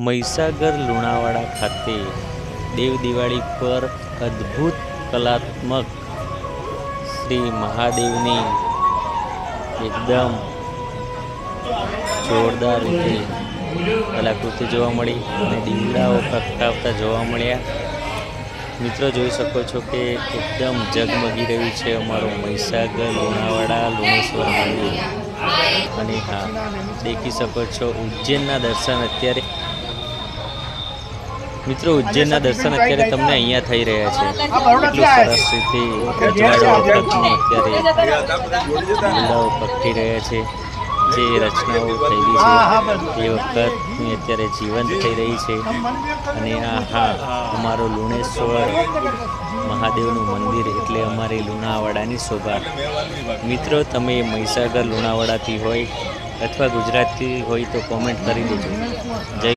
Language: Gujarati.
મહીસાગર લુણાવાડા ખાતે દેવ દિવાળી પર અદ્ભુત કલાત્મક શ્રી મહાદેવની એકદમ જોરદાર રીતે કલાકૃતિ જોવા મળી અને દીવડાઓ પ્રગટાવતા જોવા મળ્યા। મિત્રો જોઈ શકો છો કે એકદમ ઝગમગી રહ્યું છે અમારું મહીસાગર લુણાવાડા લુણેશ્વર મંદિર। અને હા, દેખી શકો છો ઉજ્જૈનના દર્શન અત્યારે મિત્રો ઉજ્જૈનના દર્શન અત્યારે તમને અહીંયા થઈ રહ્યા છે। એટલું સરસ રીતે અજવાળા વખતનું અત્યારે લીલાઓ પ્રગટી રહ્યા છે। જે રચનાઓ થયેલી છે એ વખતની અત્યારે જીવંત થઈ રહી છે। અને આ હા, અમારું લુણેશ્વર મહાદેવનું મંદિર એટલે અમારી લુણાવાડાની શોભા। મિત્રો તમે મહીસાગર લુણાવાડાથી હોય અથવા ગુજરાતથી હોય તો કોમેન્ટ કરી દેજો। જય